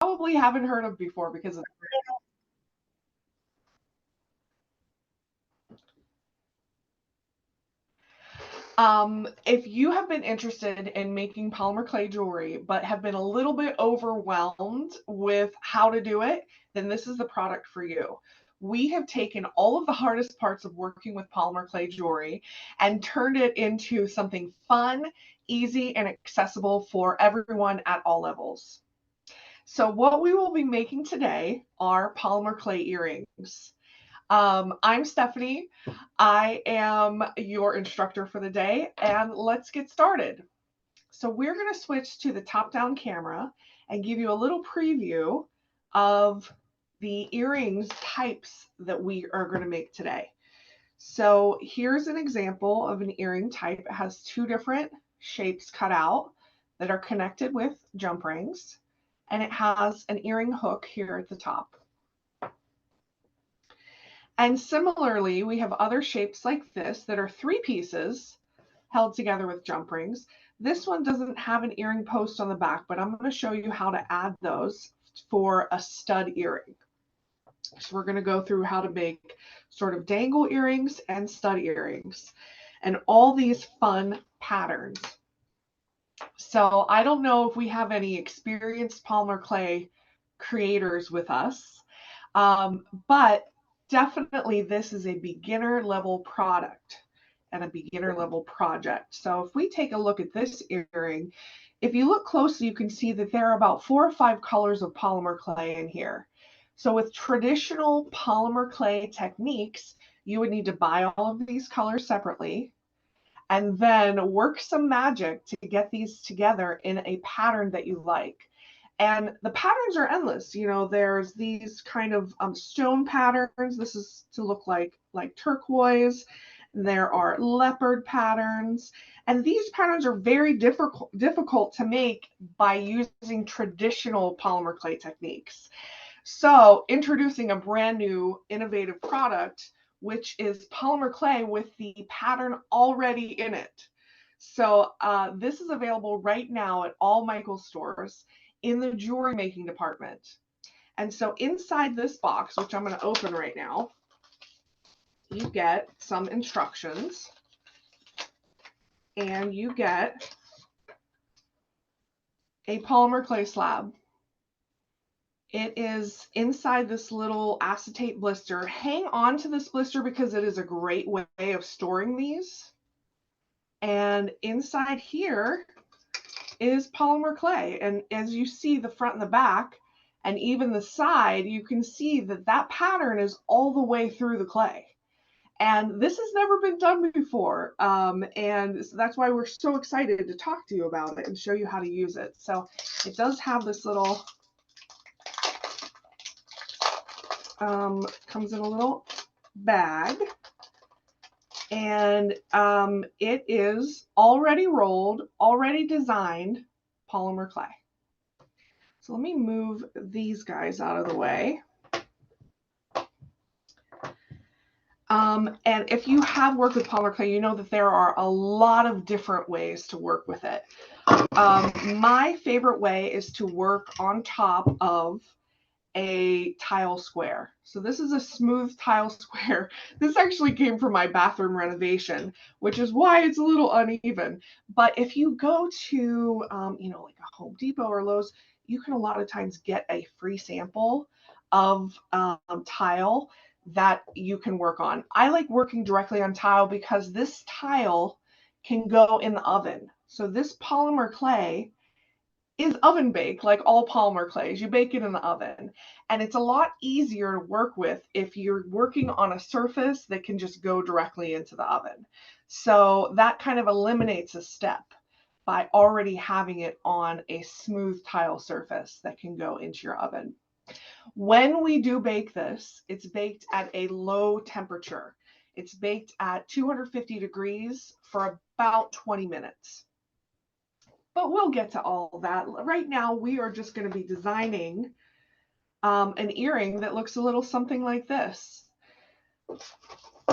probably haven't heard of before because of if you have been interested in making polymer clay jewelry, but have been a little bit overwhelmed with how to do it, then this is the product for you. We have taken all of the hardest parts of working with polymer clay jewelry and turned it into something fun, easy, and accessible for everyone at all levels. So what we will be making today are polymer clay earrings. I'm Stephanie. I am your instructor for the day, and let's get started. So we're going to switch to the top-down camera and give you a little preview of the earrings types that we are going to make today. So here's an example of an earring type. It has two different shapes cut out that are connected with jump rings, and it has an earring hook here at the top. And similarly, we have other shapes like this that are three pieces held together with jump rings. This one doesn't have an earring post on the back, but I'm going to show you how to add those for a stud earring. So we're going to go through how to make sort of dangle earrings and stud earrings and all these fun patterns. So I don't know if we have any experienced polymer clay creators with us, but definitely this is a beginner level product and a beginner level project. So if we take a look at this earring, if you look closely, you can see that there are about 4 or 5 colors of polymer clay in here. So with traditional polymer clay techniques, you would need to buy all of these colors separately and then work some magic to get these together in a pattern that you like. And the patterns are endless. You know, there's these kind of stone patterns. This is to look like turquoise. There are leopard patterns. And these patterns are very difficult to make by using traditional polymer clay techniques. So introducing a brand new innovative product, which is polymer clay with the pattern already in it. So this is available right now at all Michaels stores in the jewelry making department. And so inside this box, which I'm going to open right now, you get some instructions and you get a polymer clay slab. It is inside this little acetate blister. Hang on to this blister because it is a great way of storing these. And inside here is polymer clay. And as you see the front and the back, and even the side, you can see that that pattern is all the way through the clay. And this has never been done before. And that's why we're so excited to talk to you about it and show you how to use it. So it does have this little, comes in a little bag. And it is already rolled, already designed polymer clay. So let me move these guys out of the way. And if you have worked with polymer clay, you know that there are a lot of different ways to work with it. My favorite way is to work on top of a tile square. So this is a smooth tile square. This actually came from my bathroom renovation, which is why it's a little uneven. But if you go to, you know, like a Home Depot or Lowe's, you can a lot of times get a free sample of tile that you can work on. I like working directly on tile because this tile can go in the oven. So this polymer clay is oven baked like all polymer clays. You bake it in the oven. And it's a lot easier to work with if you're working on a surface that can just go directly into the oven. So that kind of eliminates a step by already having it on a smooth tile surface that can go into your oven. When we do bake this, it's baked at a low temperature. It's baked at 250 degrees for about 20 minutes. But we'll get to all that. Right now, we are just going to be designing an earring that looks a little something like this.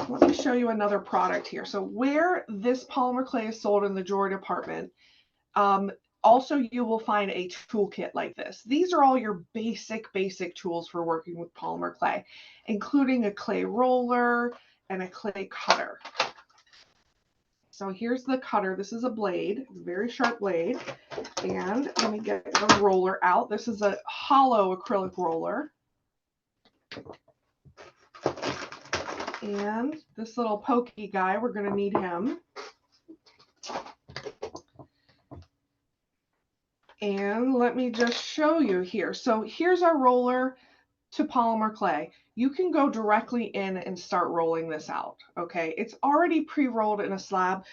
Let me show you another product here. So where this polymer clay is sold in the jewelry department, Also, you will find a toolkit like this. These are all your basic tools for working with polymer clay, including a clay roller and a clay cutter. So here's the cutter. This is a blade, it's a very sharp blade. And let me get the roller out. This is a hollow acrylic roller. And this little pokey guy, we're going to need him. And let me just show you here. So here's our roller to polymer clay. You can go directly in and start rolling this out. Okay, it's already pre-rolled in a slab,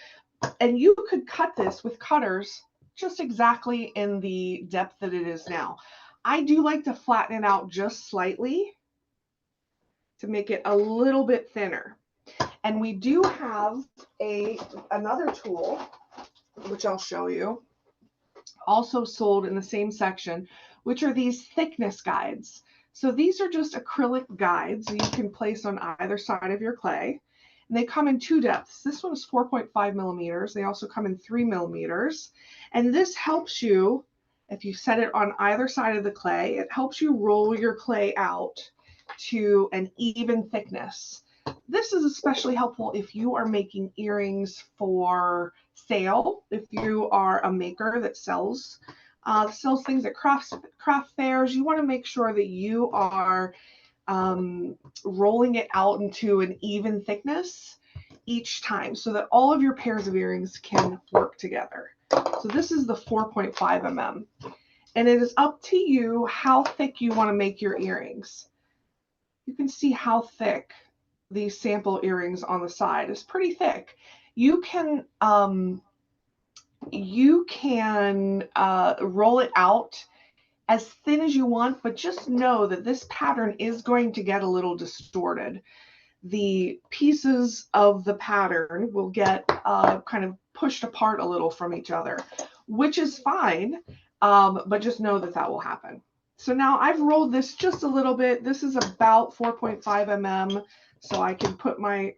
and you could cut this with cutters just exactly in the depth that it is now. I do like to flatten it out just slightly to make it a little bit thinner. And we do have another tool, which I'll show you, also sold in the same section, which are these thickness guides. So these are just acrylic guides you can place on either side of your clay. And they come in two depths. This one is 4.5 millimeters. They also come in 3 millimeters. And this helps you, if you set it on either side of the clay, it helps you roll your clay out to an even thickness. This is especially helpful if you are making earrings for sale, if you are a maker that sells things at craft fairs. You want to make sure that you are rolling it out into an even thickness each time so that all of your pairs of earrings can work together. So this is the 4.5 mm. And it is up to you how thick you want to make your earrings. You can see how thick these sample earrings on the side is pretty thick. You can roll it out as thin as you want, but just know that this pattern is going to get a little distorted. The pieces of the pattern will get kind of pushed apart a little from each other, which is fine, but just know that that will happen. So now I've rolled this just a little bit. This is about 4.5 mm, so I can put my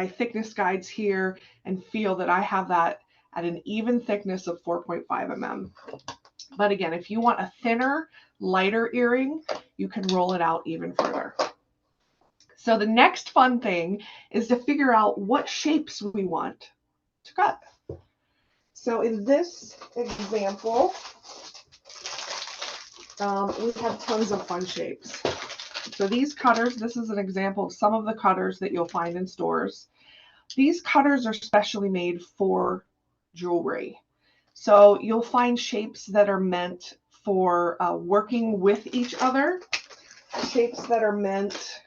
thickness guides here and feel that I have that at an even thickness of 4.5 mm. But again, if you want a thinner, lighter earring, you can roll it out even further. So the next fun thing is to figure out what shapes we want to cut. So in this example, we have tons of fun shapes. So these cutters, this is an example of some of the cutters that you'll find in stores. These cutters are specially made for jewelry. So you'll find shapes that are meant for working with each other, shapes that are meant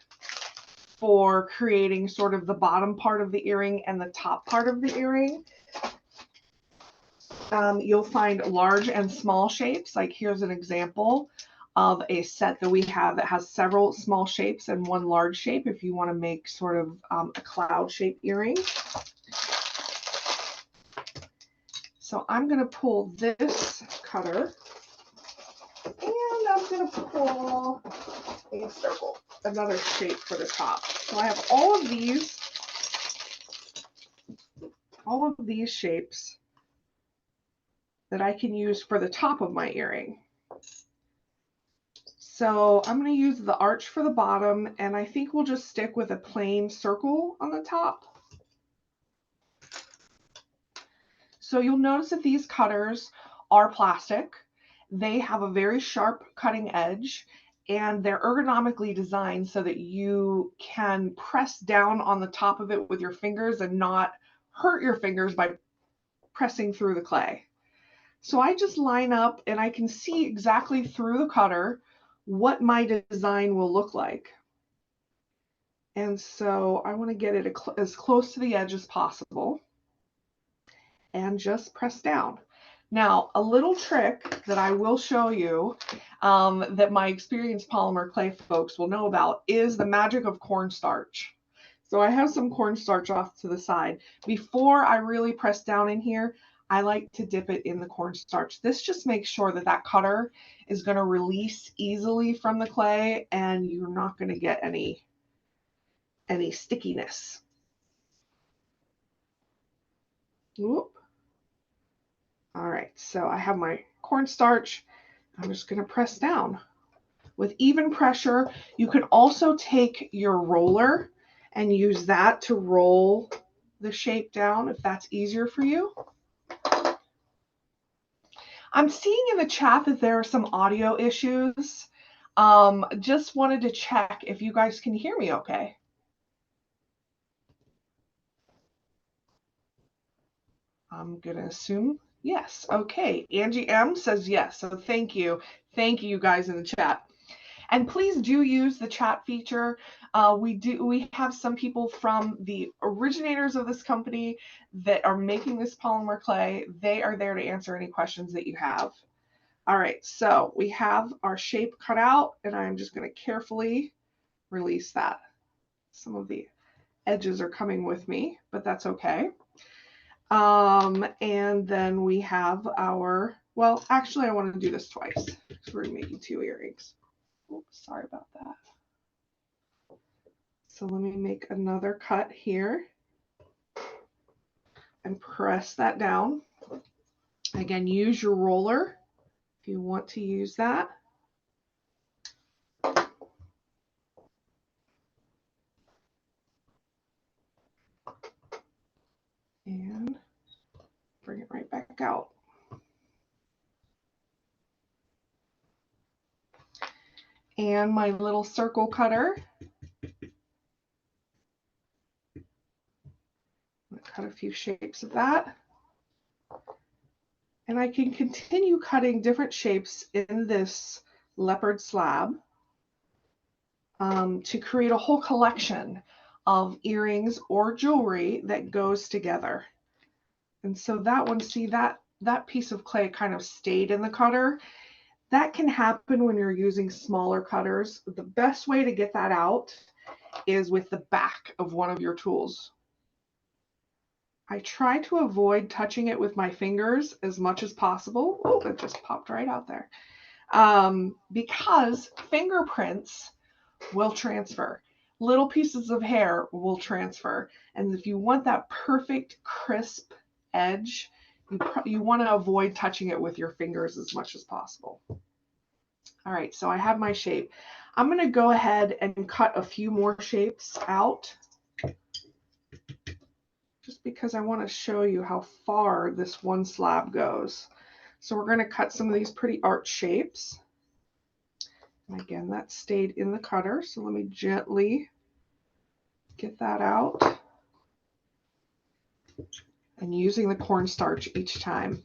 for creating sort of the bottom part of the earring and the top part of the earring. You'll find large and small shapes. Like here's an example of a set that we have that has several small shapes and one large shape if you want to make sort of a cloud shaped earring. So I'm going to pull this cutter and I'm going to pull a circle, another shape for the top. So I have all of these shapes that I can use for the top of my earring. So I'm going to use the arch for the bottom, and I think we'll just stick with a plain circle on the top. So you'll notice that these cutters are plastic. They have a very sharp cutting edge, and they're ergonomically designed so that you can press down on the top of it with your fingers and not hurt your fingers by pressing through the clay. So I just line up and I can see exactly through the cutter what my design will look like. And so I want to get it as close to the edge as possible and just press down. Now, a little trick that I will show you that my experienced polymer clay folks will know about is the magic of cornstarch. So I have some cornstarch off to the side. Before I really press down in here, I like to dip it in the cornstarch. This just makes sure that that cutter is going to release easily from the clay and you're not going to get any stickiness. Whoop. All right, so I have my cornstarch. I'm just going to press down with even pressure. You can also take your roller and use that to roll the shape down if that's easier for you. I'm seeing in the chat that there are some audio issues. Just wanted to check if you guys can hear me okay. I'm going to assume yes. Okay. Angie M says yes. So thank you. Thank you guys in the chat. And please do use the chat feature. We have some people from the originators of this company that are making this polymer clay. They are there to answer any questions that you have. All right, so we have our shape cut out, and I'm just going to carefully release that. Some of the edges are coming with me, but that's okay. And then we have our, well, actually I want to do this twice because we're making 2 earrings. Oops, sorry about that. So let me make another cut here and press that down. Again, use your roller if you want to use that. And bring it right back out. And my little circle cutter. I'm going to cut a few shapes of that. And I can continue cutting different shapes in this leopard slab to create a whole collection of earrings or jewelry that goes together. And so that one, see that piece of clay kind of stayed in the cutter. That can happen when you're using smaller cutters. The best way to get that out is with the back of one of your tools. I try to avoid touching it with my fingers as much as possible. Oh, that just popped right out there. Because fingerprints will transfer. Little pieces of hair will transfer. And if you want that perfect crisp edge, you want to avoid touching it with your fingers as much as possible. All right, so I have my shape. I'm going to go ahead and cut a few more shapes out just because I want to show you how far this one slab goes. So we're going to cut some of these pretty arch shapes. And again, that stayed in the cutter, so let me gently get that out. And using the cornstarch each time.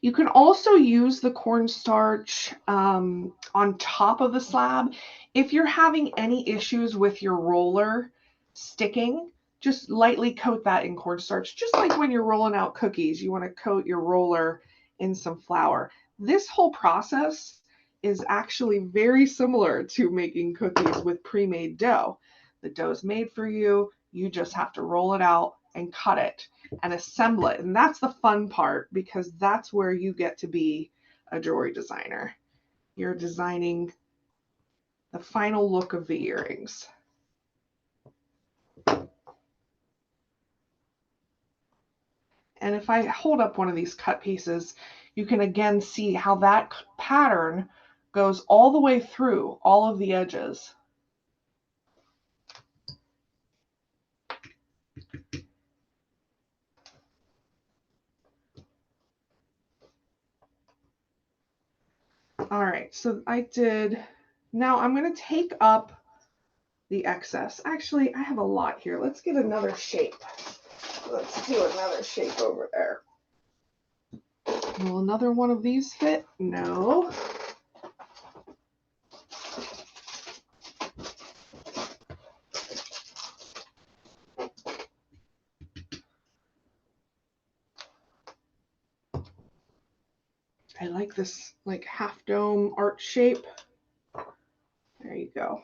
You can also use the cornstarch on top of the slab. If you're having any issues with your roller sticking, just lightly coat that in cornstarch. Just like when you're rolling out cookies, you want to coat your roller in some flour. This whole process is actually very similar to making cookies with pre-made dough. The dough is made for you. You just have to roll it out and cut it and assemble it. And that's the fun part, because that's where you get to be a jewelry designer. You're designing the final look of the earrings. And if I hold up one of these cut pieces, you can again see how that pattern goes all the way through all of the edges. All right, so I did. Now I'm going to take up the excess. Actually, I have a lot here. Let's get another shape. Let's do another shape over there. Will another one of these fit? No. I like this like half dome arch shape. There you go.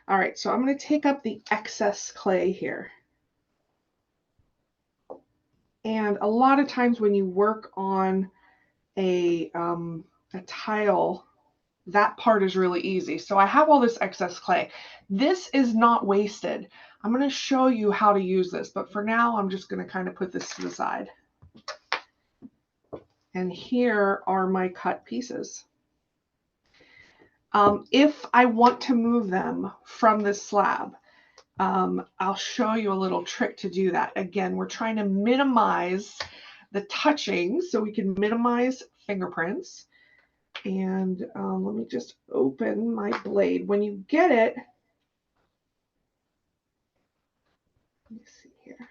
All right, so I'm going to take up the excess clay here. And a lot of times when you work on a tile, that part is really easy. So I have all this excess clay. This is not wasted. I'm going to show you how to use this, but for now I'm just going to kind of put this to the side. And here are my cut pieces. If I want to move them from this slab, I'll show you a little trick to do that. Again, we're trying to minimize the touching so we can minimize fingerprints. And let me just open my blade. When you get it, let me see here.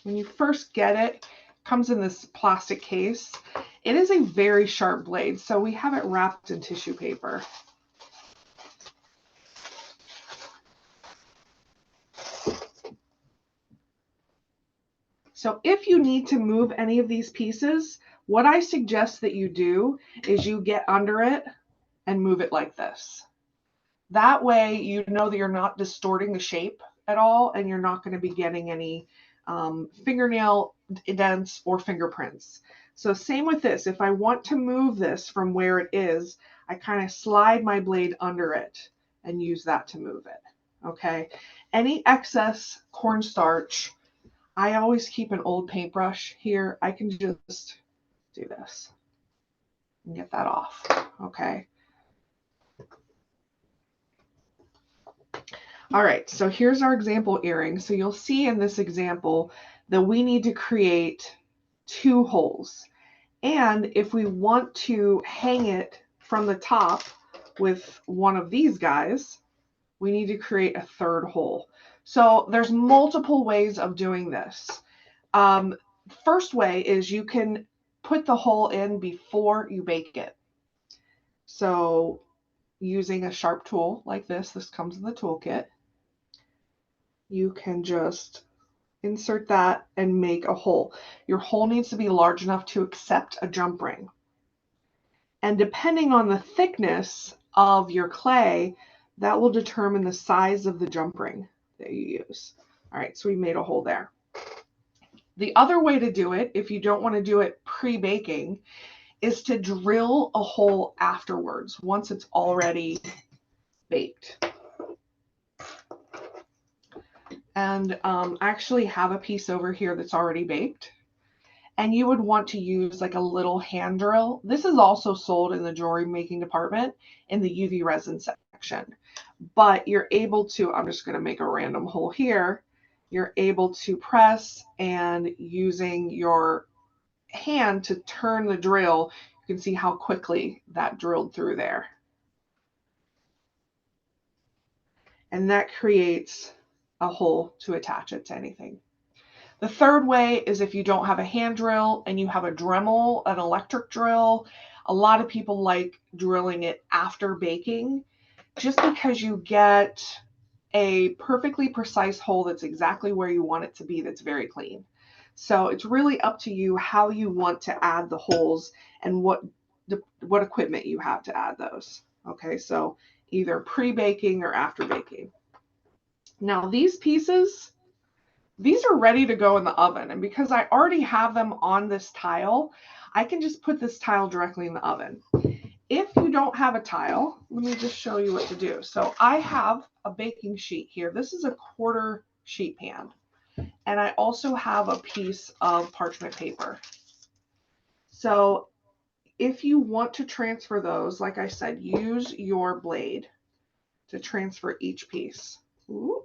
When you first get it, it comes in this plastic case. It is a very sharp blade, so we have it wrapped in tissue paper. So if you need to move any of these pieces, what I suggest that you do is you get under it and move it like this. That way you know that you're not distorting the shape at all, and you're not going to be getting any fingernail dents or fingerprints. So same with this. If I want to move this from where it is, I kind of slide my blade under it and use that to move it. Okay. Any excess cornstarch, I always keep an old paintbrush here. I can just do this and get that off. Okay. All right, so here's our example earring. So you'll see in this example that we need to create 2 holes. And if we want to hang it from the top with one of these guys, we need to create a 3rd hole. So there's multiple ways of doing this. First way is you can put the hole in before you bake it. So using a sharp tool like this comes in the toolkit, you can just insert that and make a hole. Your hole needs to be large enough to accept a jump ring. And depending on the thickness of your clay, that will determine the size of the jump ring that you use. All right, so we made a hole there. The other way to do it, if you don't want to do it pre-baking, is to drill a hole afterwards once it's already baked. And I actually have a piece over here that's already baked. And you would want to use like a little hand drill. This is also sold in the jewelry making department in the UV resin section. But you're able to, I'm just going to make a random hole here. You're able to press, and using your hand to turn the drill, you can see how quickly that drilled through there. And that creates a hole to attach it to anything. The third way is if you don't have a hand drill and you have a Dremel, an electric drill. A lot of people like drilling it after baking, just because you get a perfectly precise hole that's exactly where you want it to be, that's very clean. So it's really up to you how you want to add the holes and what equipment you have to add those. Okay, so either pre-baking or after baking. Now these pieces, these are ready to go in the oven, and because I already have them on this tile, I can just put this tile directly in the oven. If you don't have a tile, let me just show you what to do. So I have a baking sheet here. This is a 1/4 sheet pan. And I also have a piece of parchment paper. So if you want to transfer those, like I said, use your blade to transfer each piece. Ooh.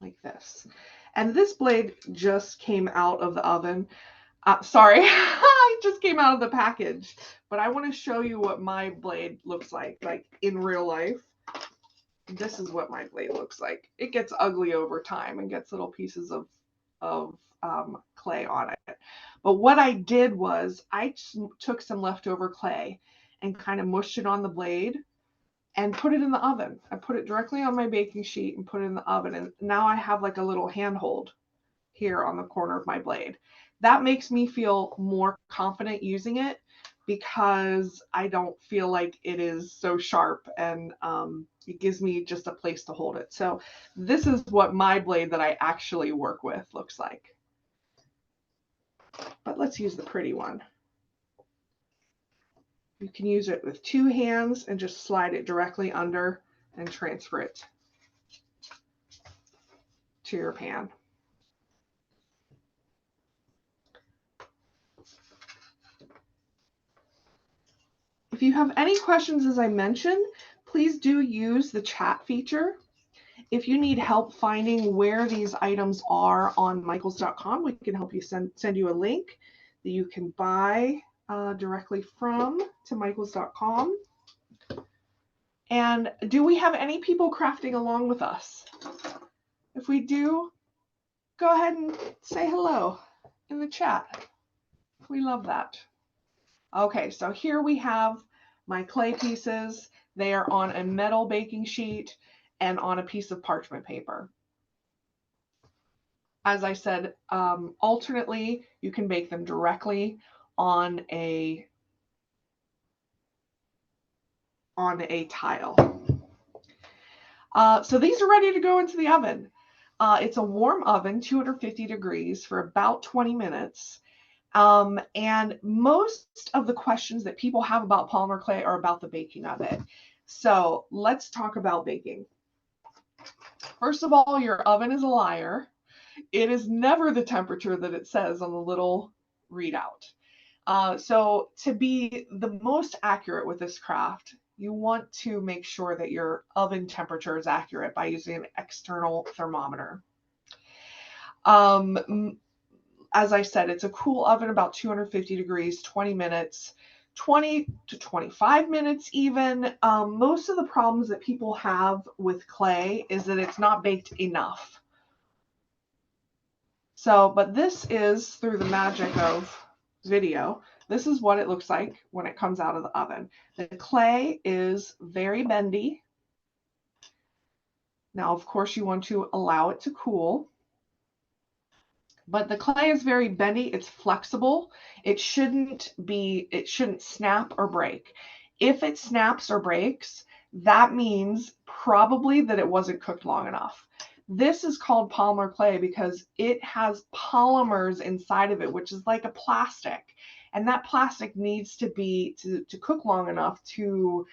Like this. And this blade just came out of the oven. Sorry, I just came out of the package, but I want to show you what my blade looks like in real life. This is what my blade looks like. It gets ugly over time and gets little pieces of clay on it. But what I did was I took some leftover clay and kind of mushed it on the blade and put it in the oven. I put it directly on my baking sheet and put it in the oven. And now I have like a little handhold here on the corner of my blade. That makes me feel more confident using it because I don't feel like it is so sharp, and it gives me just a place to hold it. So this is what my blade that I actually work with looks like. But let's use the pretty one. You can use it with 2 hands and just slide it directly under and transfer it to your pan. If you have any questions, as I mentioned, please do use the chat feature. If you need help finding where these items are on michaels.com, we can help you send you a link that you can buy directly from to michaels.com. And do we have any people crafting along with us? If we do, go ahead and say hello in the chat. We love that. Okay, so here we have my clay pieces. They are on a metal baking sheet and on a piece of parchment paper. As I said, alternately, you can bake them directly on a tile. So these are ready to go into the oven. It's a warm oven, 250 degrees for about 20 minutes. And most of the questions that people have about polymer clay are about the baking of it. So let's talk about baking. First of all, your oven is a liar. It is never the temperature that it says on the little readout. So to be the most accurate with this craft, you want to make sure that your oven temperature is accurate by using an external thermometer. As I said, it's a cool oven, about 250 degrees, 20 minutes, 20 to 25 minutes even. Most of the problems that people have with clay is that it's not baked enough. So, but this is, through the magic of video, this is what it looks like when it comes out of the oven. The clay is very bendy. Now, of course, you want to allow it to cool. But the clay is very bendy. It's flexible. It shouldn't snap or break. If it snaps or breaks, that means probably that it wasn't cooked long enough. This is called polymer clay because it has polymers inside of it, which is like a plastic. And that plastic needs to be to cook long enough to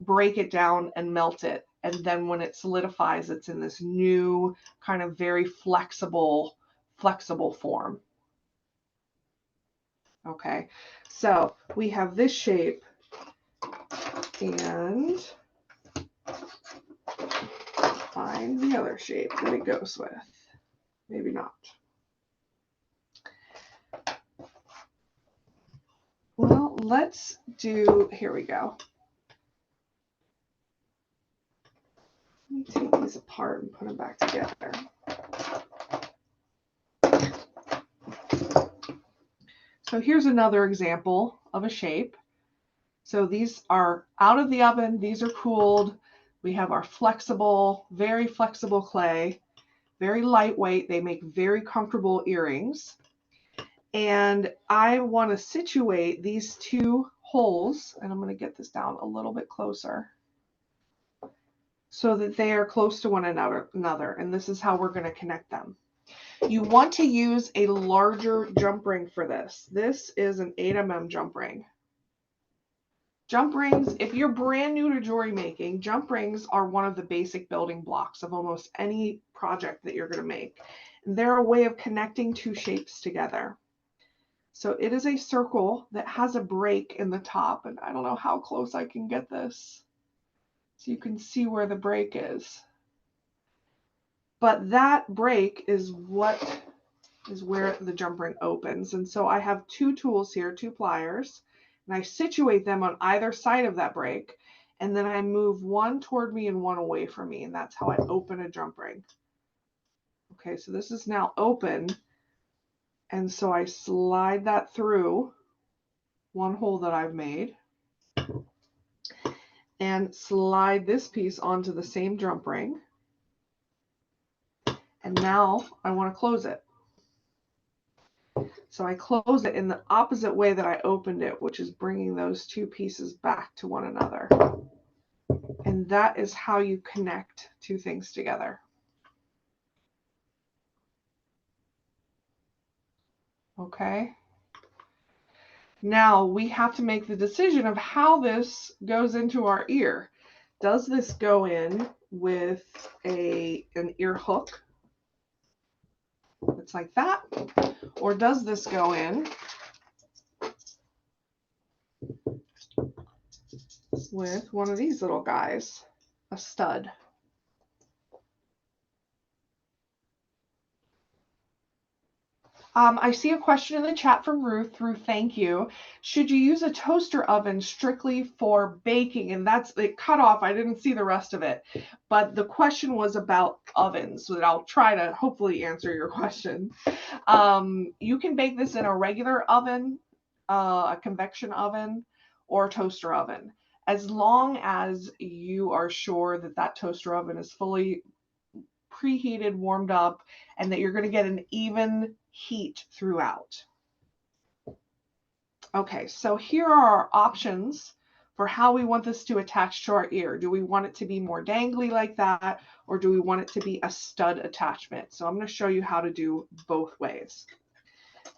break it down and melt it. And then when it solidifies, it's in this new kind of very flexible form. Okay, so we have this shape, and find the other shape that it goes with. Maybe not. Well, let's do, here we go. Let me take these apart and put them back together. So here's another example of a shape. So these are out of the oven. These are cooled. We have our flexible, very flexible clay, very lightweight. They make very comfortable earrings. And I want to situate these two holes, and I'm going to get this down a little bit closer so that they are close to one another. And this is how we're going to connect them. You want to use a larger jump ring for this. This is an 8 mm jump ring. Jump rings, if you're brand new to jewelry making, jump rings are one of the basic building blocks of almost any project that you're going to make. They're a way of connecting two shapes together. So it is a circle that has a break in the top, and I don't know how close I can get this so you can see where the break is. But that break is where the jump ring opens. And so I have two tools here, two pliers, and I situate them on either side of that break. And then I move one toward me and one away from me. And that's how I open a jump ring. Okay, so this is now open. And so I slide that through one hole that I've made and slide this piece onto the same jump ring. And now I want to close it. So I close it in the opposite way that I opened it, which is bringing those two pieces back to one another. And that is how you connect two things together. Okay. Now we have to make the decision of how this goes into our ear. Does this go in with an ear hook It's like that. Or does this go in with one of these little guys, a stud? I see a question in the chat from Ruth. Ruth, thank you. Should you use a toaster oven strictly for baking? And that's it cut off. I didn't see the rest of it. But the question was about ovens, so that I'll try to hopefully answer your question. You can bake this in a regular oven, a convection oven, or a toaster oven, as long as you are sure that that toaster oven is fully preheated, warmed up, and that you're going to get an even heat throughout. Okay, so here are our options for how we want this to attach to our ear. Do we want it to be more dangly like that, or do we want it to be a stud attachment? So I'm going to show you how to do both ways.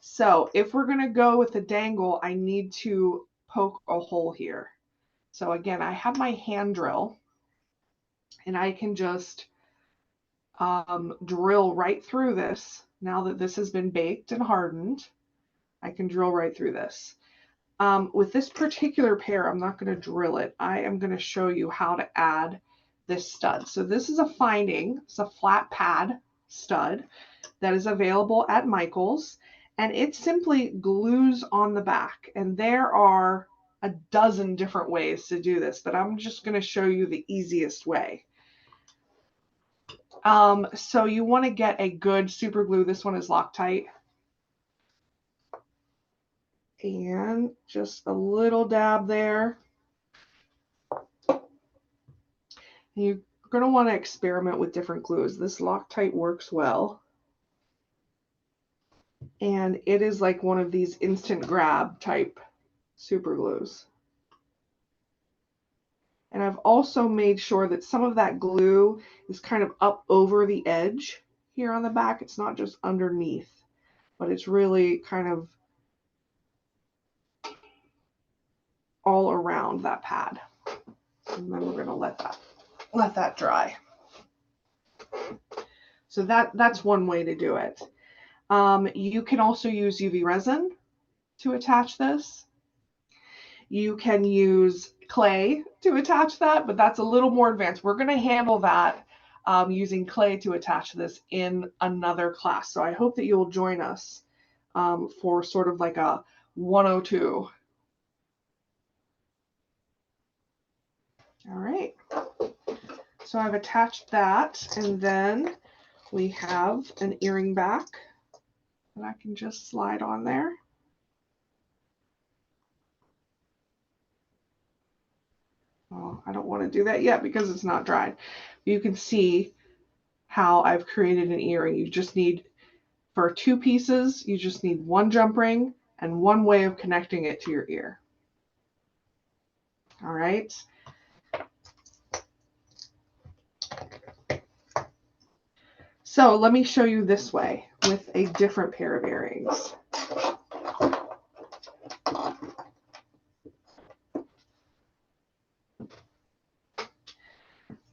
So if we're going to go with the dangle, I need to poke a hole here. So again, I have my hand drill, and I can just drill right through this. Now that this has been baked and hardened, I can drill right through this. With this particular pair, I'm not going to drill it. I am going to show you how to add this stud. So this is a finding. It's a flat pad stud that is available at Michael's, and it simply glues on the back. And there are a dozen different ways to do this, but I'm just going to show you the easiest way. So you want to get a good super glue. This one is Loctite. And just a little dab there. You're going to want to experiment with different glues. This Loctite works well. And it is like one of these instant grab type super glues. And I've also made sure that some of that glue is kind of up over the edge here on the back. It's not just underneath, but it's really kind of all around that pad. And then we're going to let that dry. So that's one way to do it. You can also use UV resin to attach this. You can use clay to attach that, but that's a little more advanced. We're going to handle that using clay to attach this in another class. So I hope that you'll join us for sort of like a 102. All right. So I've attached that, and then we have an earring back that I can just slide on there. Oh, I don't want to do that yet because it's not dried. You can see how I've created an earring. You just need, for 2 pieces, you just need 1 jump ring and 1 way of connecting it to your ear. All right. So let me show you this way with a different pair of earrings.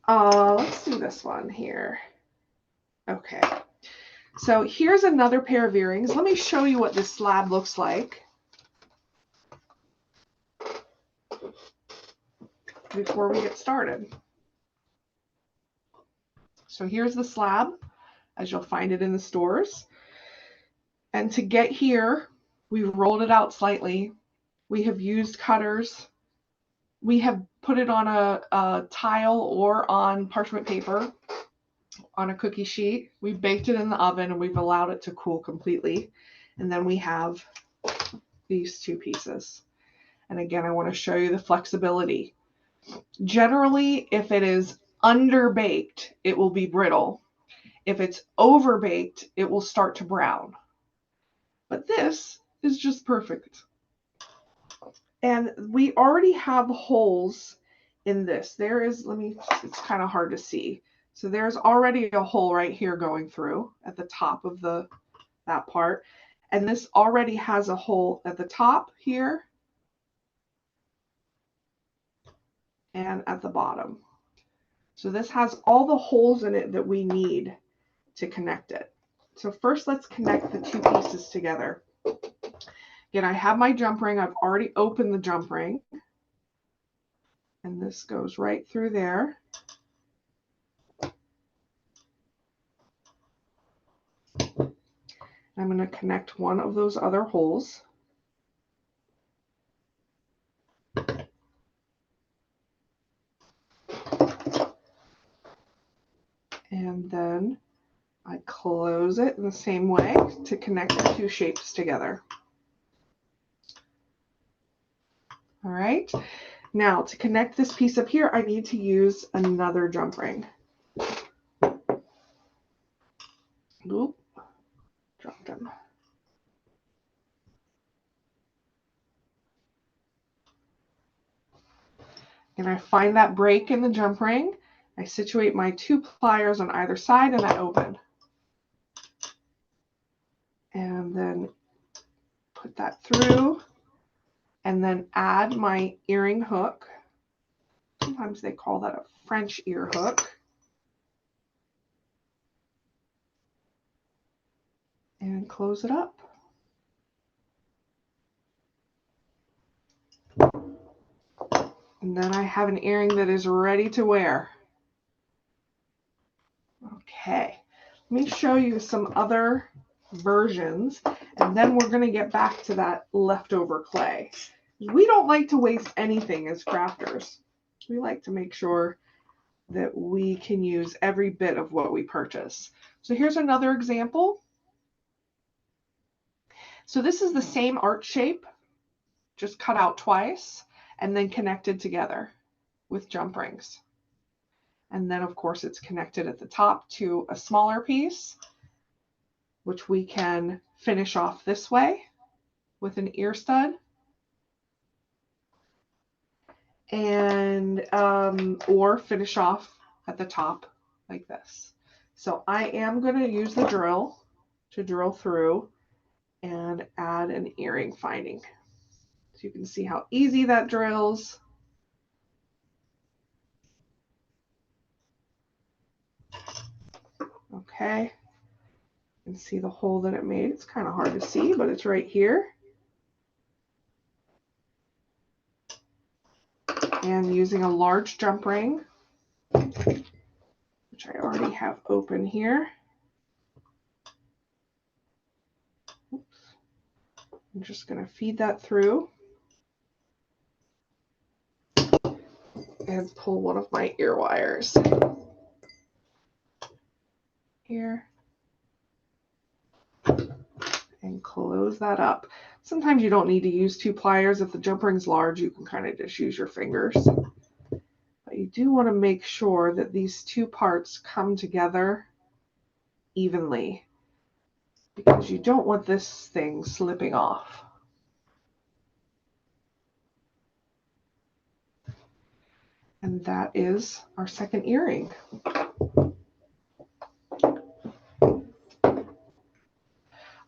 Let's do this one here. Okay. So here's another pair of earrings. Let me show you what this slab looks like before we get started. So here's the slab, as you'll find it in the stores. And to get here, we've rolled it out slightly. We have used cutters. We have put it on a tile or on parchment paper on a cookie sheet. We baked it in the oven and we've allowed it to cool completely. And then we have these 2 pieces. And again, I want to show you the flexibility. Generally, if it is underbaked, it will be brittle. If it's overbaked, it will start to brown. But this is just perfect. And we already have holes in this. There is, it's kind of hard to see. So there's already a hole right here going through at the top of that part. And this already has a hole at the top here and at the bottom. So this has all the holes in it that we need to connect it. So first let's connect the two pieces together. Again, I have my jump ring. I've already opened the jump ring. And this goes right through there. I'm going to connect one of those other holes. And then I close it in the same way to connect the two shapes together. All right. Now to connect this piece up here, I need to use another jump ring. Oop, dropped them. And I find that break in the jump ring. I situate my two pliers on either side and I open. And then put that through and then add my earring hook. Sometimes they call that a French ear hook. And close it up. And then I have an earring that is ready to wear. Okay, let me show you some other versions, and then we're going to get back to that leftover clay. We don't like to waste anything as crafters. We like to make sure that we can use every bit of what we purchase. So here's another example. So this is the same art shape, just cut out twice and then connected together with jump rings. And then of course it's connected at the top to a smaller piece, which we can finish off this way with an ear stud. And or finish off at the top like this. So I am going to use the drill to drill through and add an earring finding. So you can see how easy that drills. Okay, you can see the hole that it made. It's kind of hard to see, but it's right here. And using a large jump ring, which I already have open here. Oops. I'm just going to feed that through and pull one of my ear wires here and close that up. Sometimes you don't need to use two pliers. If the jump ring's large, you can kind of just use your fingers. But you do want to make sure that these two parts come together evenly because you don't want this thing slipping off. And that is our second earring.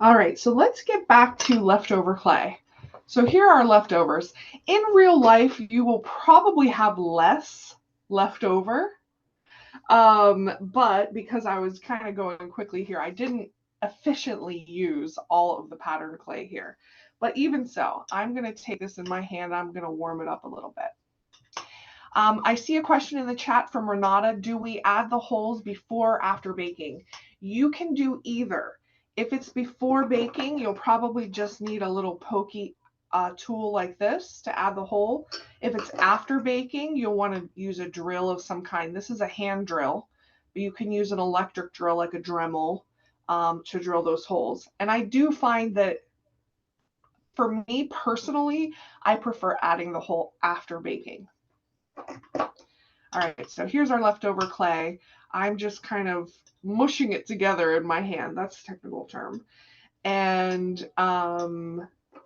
All right, so let's get back to leftover clay. So here are leftovers. In real life, you will probably have less leftover, but because I was kind of going quickly here, I didn't efficiently use all of the pattern clay here. But even so, I'm going to take this in my hand. I'm going to warm it up a little bit. I see a question in the chat from Renata. Do we add the holes before or after baking? You can do either. If it's before baking, you'll probably just need a little pokey tool like this to add the hole. If it's after baking, you'll want to use a drill of some kind. This is a hand drill, but you can use an electric drill like a Dremel to drill those holes. And I do find that for me personally, I prefer adding the hole after baking. All right, so here's our leftover clay. I'm just kind of mushing it together in my hand. That's a technical term. And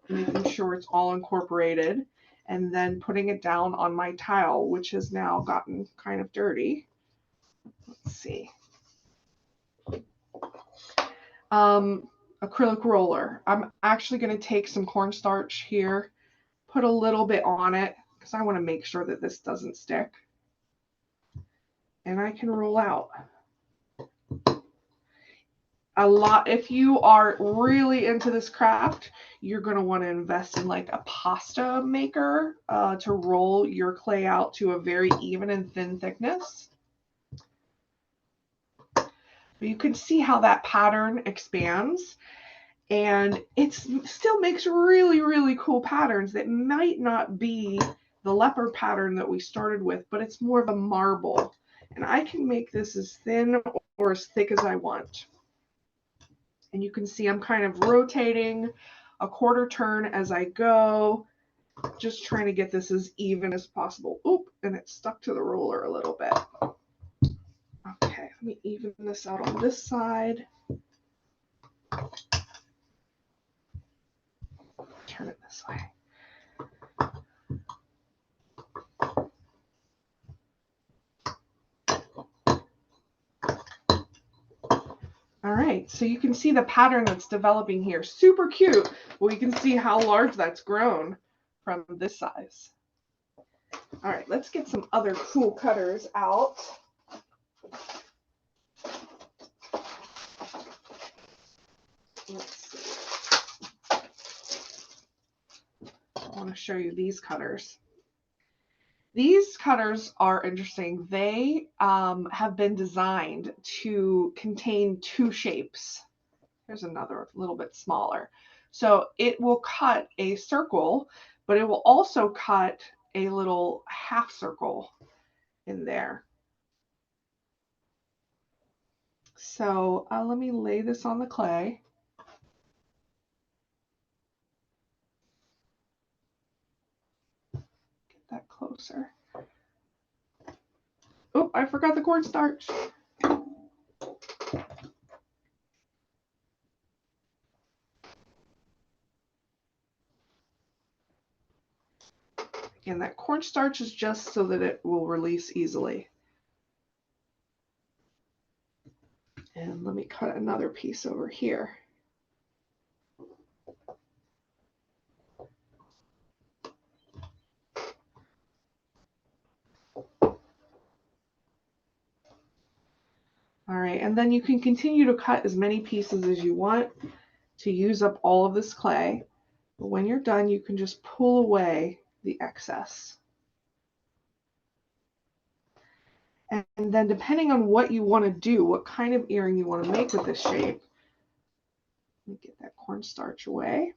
making sure it's all incorporated and then putting it down on my tile, which has now gotten kind of dirty. Let's see. Acrylic roller. I'm actually going to take some cornstarch here, put a little bit on it because I want to make sure that this doesn't stick. And I can roll out. if you are really into this craft, you're going to want to invest in like a pasta maker to roll your clay out to a very even and thin thickness. But you can see how that pattern expands, and it still makes really, really cool patterns that might not be the leopard pattern that we started with, but it's more of a marble. And I can make this as thin or as thick as I want. And you can see I'm kind of rotating a quarter turn as I go, just trying to get this as even as possible. Oop, and it stuck to the roller a little bit. Okay, let me even this out on this side. Turn it this way. All right, so you can see the pattern that's developing here. Super cute. Well, you can see how large that's grown from this size. All right, let's get some other cool cutters out. Let's see. I want to show you these cutters. These cutters are interesting. They have been designed to contain two shapes. Here's another little bit smaller. So it will cut a circle, but it will also cut a little half circle in there. So let me lay this on the clay. Get that closer. Oh, I forgot the cornstarch. And that cornstarch is just so that it will release easily. And let me cut another piece over here. All right, and then you can continue to cut as many pieces as you want to use up all of this clay. But when you're done, you can just pull away the excess. And then depending on what you want to do, what kind of earring you want to make with this shape, let me get that cornstarch away.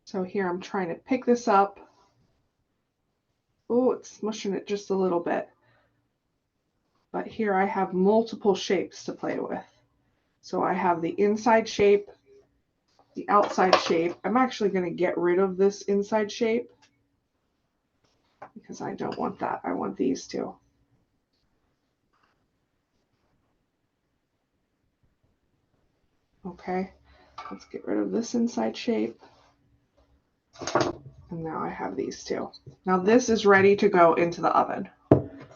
So here I'm trying to pick this up. Oh, it's smushing it just a little bit. But here I have multiple shapes to play with. So I have the inside shape, the outside shape. I'm actually going to get rid of this inside shape because I don't want that. I want these two. Okay, let's get rid of this inside shape. And now I have these two. Now this is ready to go into the oven.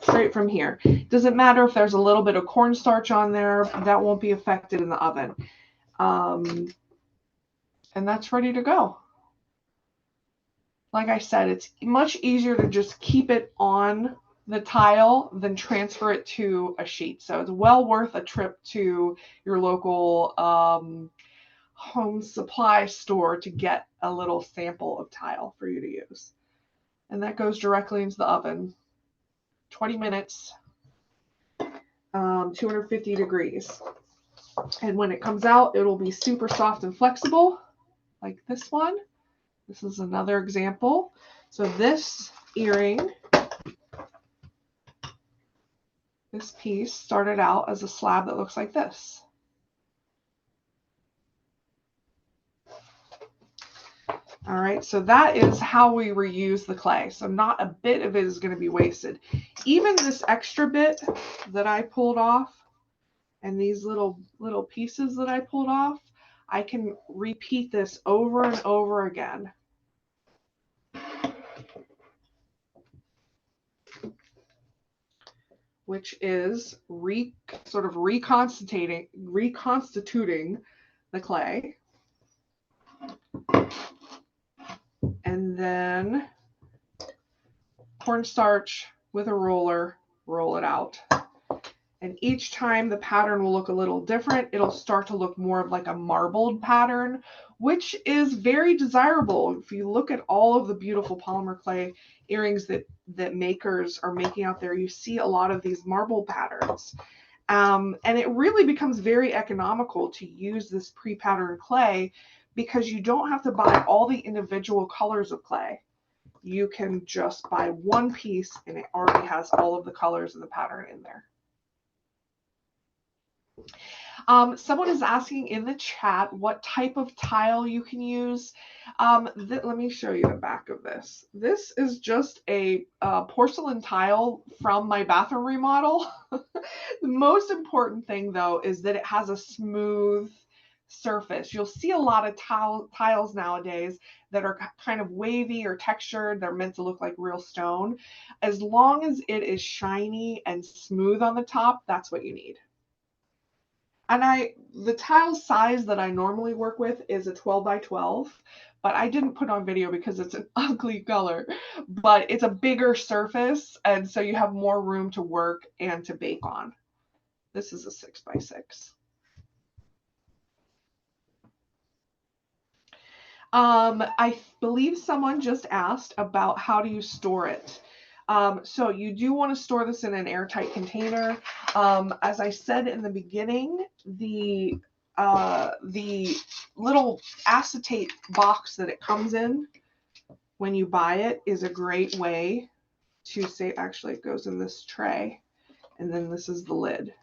Straight from here. Doesn't matter if there's a little bit of cornstarch on there, that won't be affected in the oven. And that's ready to go. Like I said, it's much easier to just keep it on the tile than transfer it to a sheet. So it's well worth a trip to your local home supply store to get a little sample of tile for you to use. And that goes directly into the oven. 20 minutes, 250 degrees. And when it comes out, it'll be super soft and flexible, like this one. This is another example. So this earring, this piece started out as a slab that looks like this. All right, so that is how we reuse the clay. So not a bit of it is going to be wasted. Even this extra bit that I pulled off and these little pieces that I pulled off, I can repeat this over and over again. Which is sort of reconstituting the clay. and then cornstarch with a roller, roll it out. And each time the pattern will look a little different. It'll start to look more of like a marbled pattern, which is very desirable. If you look at all of the beautiful polymer clay earrings that makers are making out there, you see a lot of these marble patterns. And it really becomes very economical to use this pre-patterned clay because you don't have to buy all the individual colors of clay. You can just buy one piece and it already has all of the colors of the pattern in there. Someone is asking in the chat what type of tile you can use. Let me show you the back of this. This is just a porcelain tile from my bathroom remodel. The most important thing, though, is that it has a smooth surface. You'll see a lot of tiles nowadays that are kind of wavy or textured. They're meant to look like real stone. As long as it is shiny and smooth on the top, that's what you need. And the tile size that I normally work with is a 12 by 12, but I didn't put on video because it's an ugly color, but it's a bigger surface. And so you have more room to work and to bake on. This is a 6 by 6. I believe someone just asked about how do you store it. So you do want to store this in an airtight container. As I said in the beginning, the little acetate box that it comes in when you buy it is a great way to say, actually it goes in this tray and then this is the lid.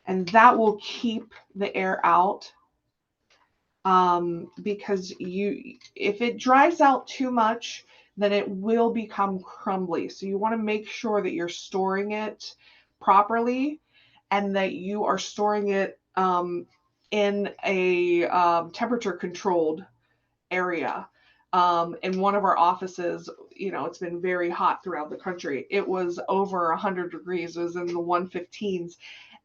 And that will keep the air out. Because if it dries out too much, then it will become crumbly. So you want to make sure that you're storing it properly and that you are storing it in a temperature controlled area. In one of our offices, it's been very hot throughout the country. It was over 100 degrees. It was in the 115s.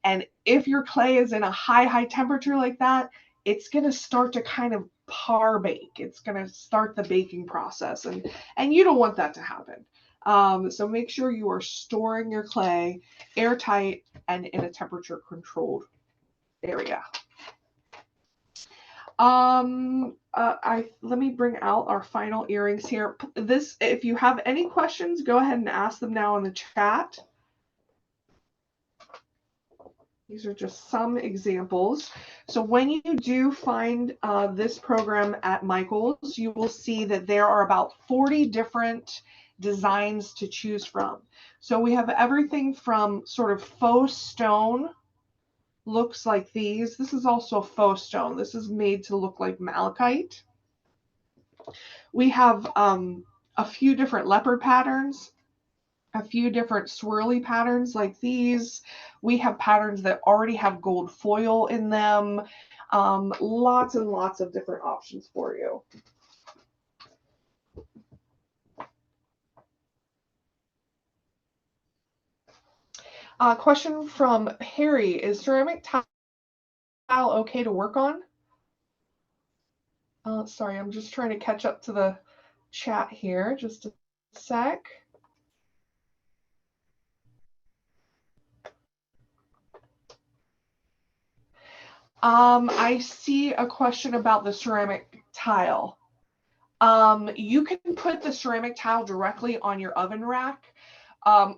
And if your clay is in a high temperature like that, it's going to start to kind of par bake. It's going to start the baking process, and you don't want that to happen. So make sure you are storing your clay airtight and in a temperature controlled area. Let me bring out our final earrings here. If you have any questions, go ahead and ask them now in the chat. These are just some examples. So when you do find this program at Michael's, you will see that there are about 40 different designs to choose from. So we have everything from sort of faux stone, looks like these. This is also faux stone. This is made to look like malachite. We have a few different leopard patterns, a few different swirly patterns like these. We have patterns that already have gold foil in them. Lots and lots of different options for you. Question from Harry, is ceramic tile okay to work on? Sorry, I'm just trying to catch up to the chat here. Just a sec. I see a question about the ceramic tile. You can put the ceramic tile directly on your oven rack,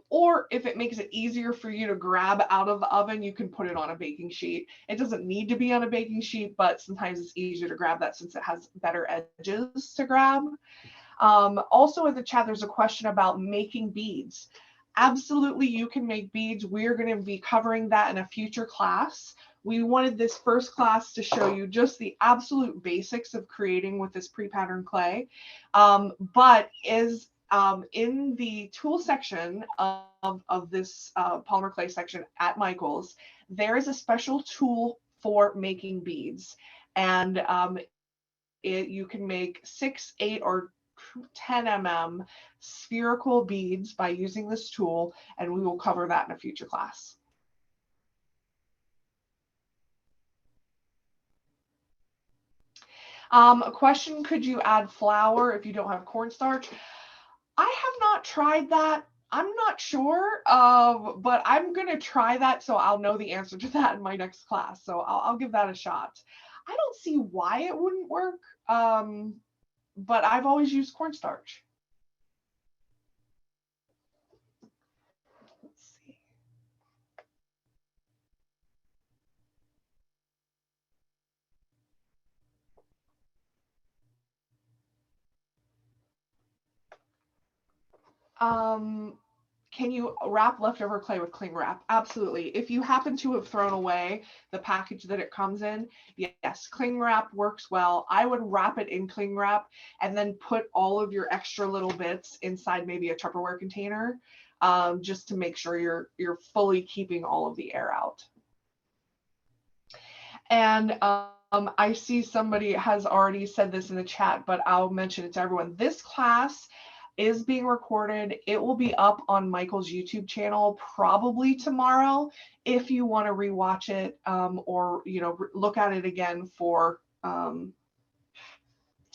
or if it makes it easier for you to grab out of the oven, you can put it on a baking sheet. It doesn't need to be on a baking sheet, but sometimes it's easier to grab that since it has better edges to grab. Also in the chat, there's a question about making beads. Absolutely, you can make beads. We're going to be covering that in a future class. We wanted this first class to show you just the absolute basics of creating with this pre-patterned clay. But in the tool section of this polymer clay section at Michael's, there is a special tool for making beads. And you can make 6, 8, or 10 mm spherical beads by using this tool, and we will cover that in a future class. A question, could you add flour if you don't have cornstarch? I have not tried that. I'm not sure, but I'm going to try that, so I'll know the answer to that in my next class. So I'll give that a shot. I don't see why it wouldn't work, but I've always used cornstarch. Let's see. Can you wrap leftover clay with cling wrap? Absolutely. If you happen to have thrown away the package that it comes in, yes, cling wrap works well. I would wrap it in cling wrap and then put all of your extra little bits inside maybe a Tupperware container, just to make sure you're fully keeping all of the air out. And I see somebody has already said this in the chat, but I'll mention it to everyone. This class is being recorded. It will be up on Michael's YouTube channel probably tomorrow if you want to rewatch it, or look at it again for to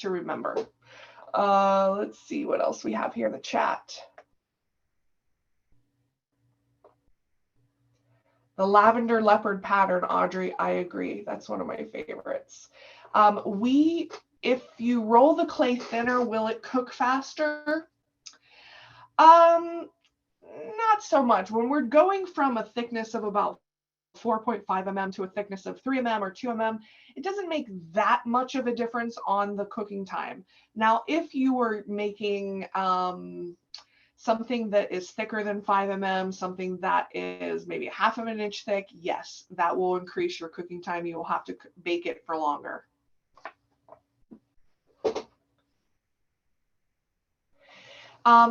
remember. Let's see what else we have here in the chat. The lavender leopard pattern, Audrey, I agree. That's one of my favorites. If you roll the clay thinner, will it cook faster? Not so much. When we're going from a thickness of about 4.5 mm to a thickness of 3 mm or 2 mm, it doesn't make that much of a difference on the cooking time. Now, if you were making something that is thicker than 5 mm, something that is maybe 1/2 inch thick, yes, that will increase your cooking time. You will have to bake it for longer.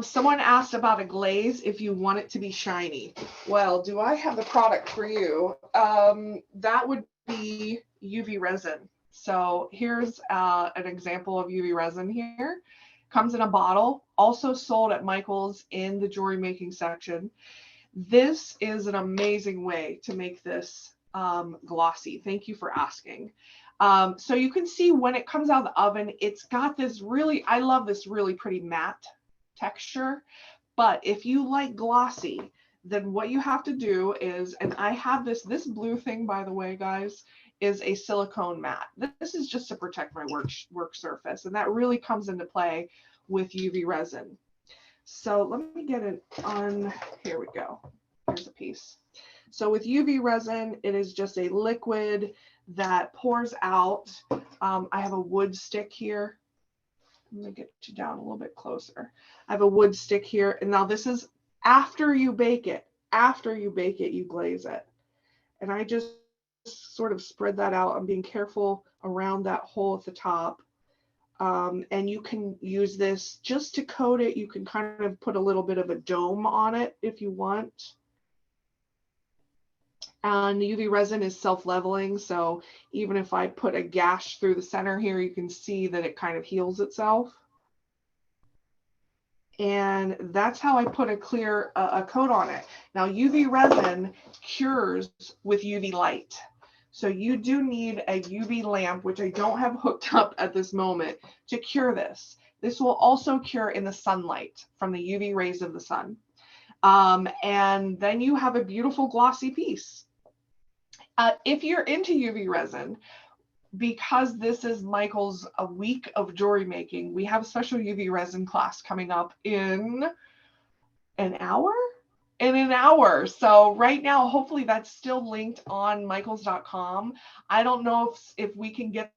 Someone asked about a glaze if you want it to be shiny. Well, do I have the product for you? That would be UV resin. So here's an example of UV resin here. Comes in a bottle, also sold at Michael's in the jewelry making section. This is an amazing way to make this glossy. Thank you for asking. So you can see when it comes out of the oven, it's got this really, I love this really pretty matte texture. But if you like glossy, then what you have to do is, and I have this blue thing, by the way, guys, is a silicone mat. This is just to protect my work surface, and that really comes into play with UV resin. So let me get it on, here we go. Here's a piece. So with UV resin, it is just a liquid that pours out. I have a wood stick here. Let me get you down a little bit closer. I have a wood stick here, and now this is after you bake it. After you bake it, you glaze it. And I just sort of spread that out. I'm being careful around that hole at the top. And you can use this just to coat it. You can kind of put a little bit of a dome on it if you want. And UV resin is self-leveling, so even if I put a gash through the center here, you can see that it kind of heals itself. And that's how I put a clear coat on it. Now, UV resin cures with UV light. So you do need a UV lamp, which I don't have hooked up at this moment, to cure this. This will also cure in the sunlight from the UV rays of the sun. And then you have a beautiful glossy piece. If you're into UV resin, because this is Michael's a week of jewelry making, we have a special UV resin class coming up in an hour? In an hour. So right now, hopefully that's still linked on michaels.com. I don't know if we can get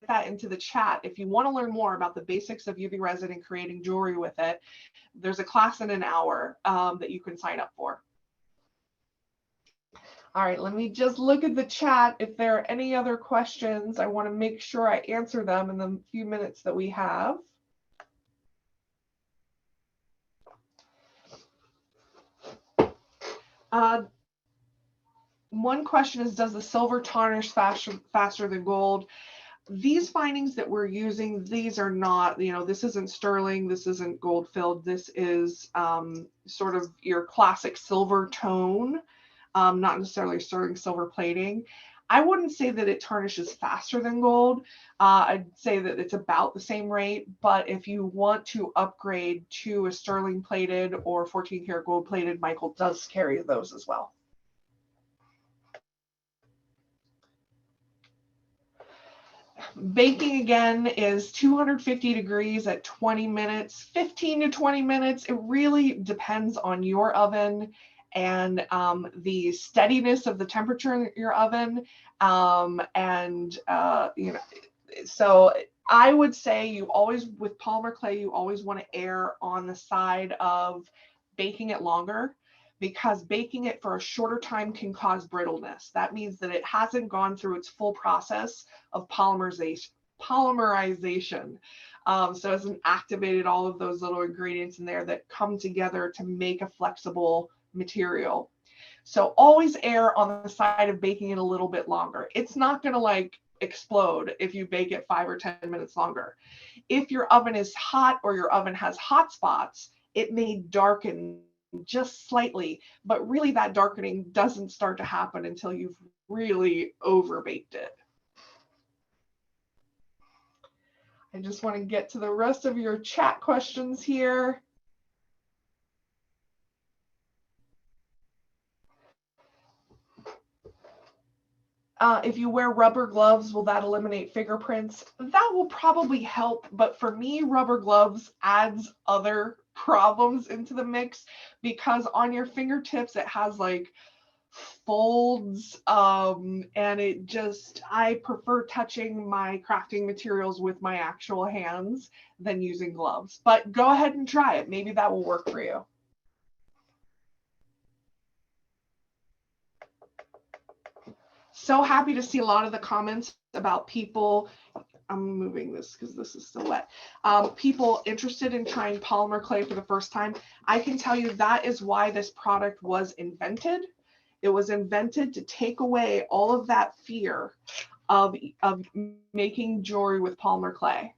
that into the chat. If you want to learn more about the basics of UV resin and creating jewelry with it, there's a class in an hour that you can sign up for. All right, let me just look at the chat. If there are any other questions, I want to make sure I answer them in the few minutes that we have. One question is, does the silver tarnish faster than gold? These findings that we're using, these are not, this isn't sterling, this isn't gold filled, this is sort of your classic silver tone. Not necessarily sterling silver plating. I wouldn't say that it tarnishes faster than gold. I'd say that it's about the same rate, but if you want to upgrade to a sterling plated or 14 karat gold plated, Michael does carry those as well. Baking again is 250 degrees at 20 minutes, 15 to 20 minutes. It really depends on your oven and the steadiness of the temperature in your oven. You know, so I would say you always, with polymer clay, you always want to err on the side of baking it longer, because baking it for a shorter time can cause brittleness. That means that it hasn't gone through its full process of polymerization. So it hasn't activated all of those little ingredients in there that come together to make a flexible material. So always err on the side of baking it a little bit longer. It's not going to like explode if you bake it 5 or 10 minutes longer. If your oven is hot or your oven has hot spots, it may darken just slightly, but really that darkening doesn't start to happen until you've really overbaked it. I just want to get to the rest of your chat questions here. If you wear rubber gloves, will that eliminate fingerprints? That will probably help, but for me, rubber gloves adds other problems into the mix, because on your fingertips, it has like folds, and it just, I prefer touching my crafting materials with my actual hands than using gloves. But go ahead and try it. Maybe that will work for you. So happy to see a lot of the comments about people, I'm moving this because this is still wet, people interested in trying polymer clay for the first time. I can tell you that is why this product was invented. It was invented to take away all of that fear of making jewelry with polymer clay.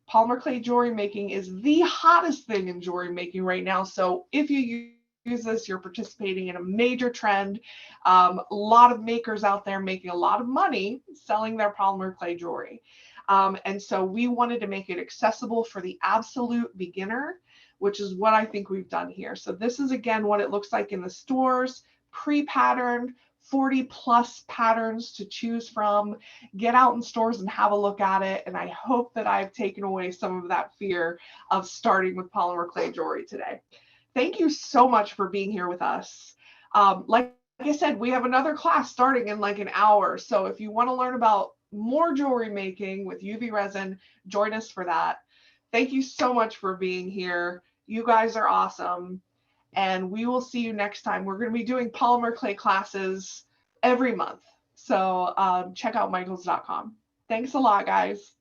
Polymer clay jewelry making is the hottest thing in jewelry making right now. So if you use this, you're participating in a major trend. A lot of makers out there making a lot of money selling their polymer clay jewelry. And so we wanted to make it accessible for the absolute beginner, which is what I think we've done here. So this is, again, what it looks like in the stores, pre-patterned, 40 plus patterns to choose from. Get out in stores and have a look at it. And I hope that I've taken away some of that fear of starting with polymer clay jewelry today. Thank you so much for being here with us. Like I said, we have another class starting in like an hour. So if you want to learn about more jewelry making with UV resin, join us for that. Thank you so much for being here. You guys are awesome. And we will see you next time. We're going to be doing polymer clay classes every month. So check out michaels.com. Thanks a lot, guys.